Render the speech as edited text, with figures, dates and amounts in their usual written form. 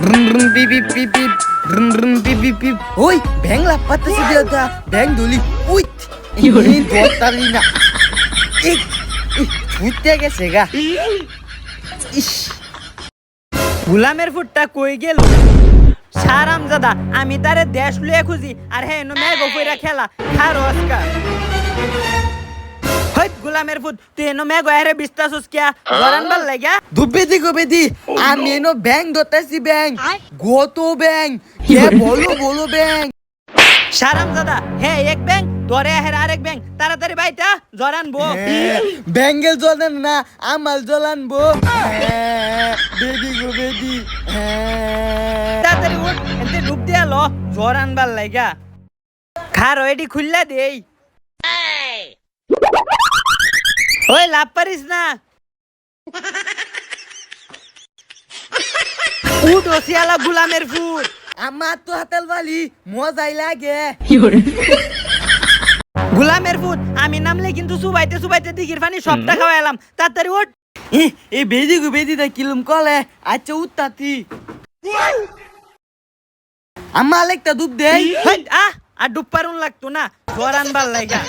Run run beep beep beep beep. Run run beep beep beep. Oi, bang lah patah si dia dah. Bang duli. Ui. Ini botar ini. ছুটতে গেছে গা। ইস গুলামের ফুটটা কই গেল সারামজাদা আমি তারে দেশ লুয়ে খুঁজি আর হে নো মেঘ কইরা খেলা খারো আজকা হইত গুলামের ফুট তুই নো মেঘ আরে বিস্তাসুস কিয়া জরান ভাল লাগা দুবেদি গোবেদি আমি এনো ব্যাং ধরতেছি ব্যাং গত ব্যাং কে বলো ব্যাং সারামজাদা হে এক ব্যাং ধরে হের আরেক ব্যাং তাড়াতাড়ি বাইটা জরান বো ব্যাঙ্গেল জ্বলেন না আমাল জ্বলান বো বেদি গোবেদি তাড়াতাড়ি উঠ এতে ডুব দিয়া ল জরান ভাল লাগা খারো এডি খুললা দেই ওই লাভ পারিস না উঠ ওসিয়ালা গুলামের ফুট আমার তো হাতাল বালি মজাই লাগে গুলামের ফুট আমি নামলে কিন্তু সুবাইতে দিঘির পানি সবটা খাওয়াইলাম তাড়াতাড়ি উঠ এই বেদি গোবেদি দা কিলুম কলে আচ্ছা উত্তাতি আমার একটা দুধ দেই আর ডুব পারুন লাগতো না জরান ভাল লাগা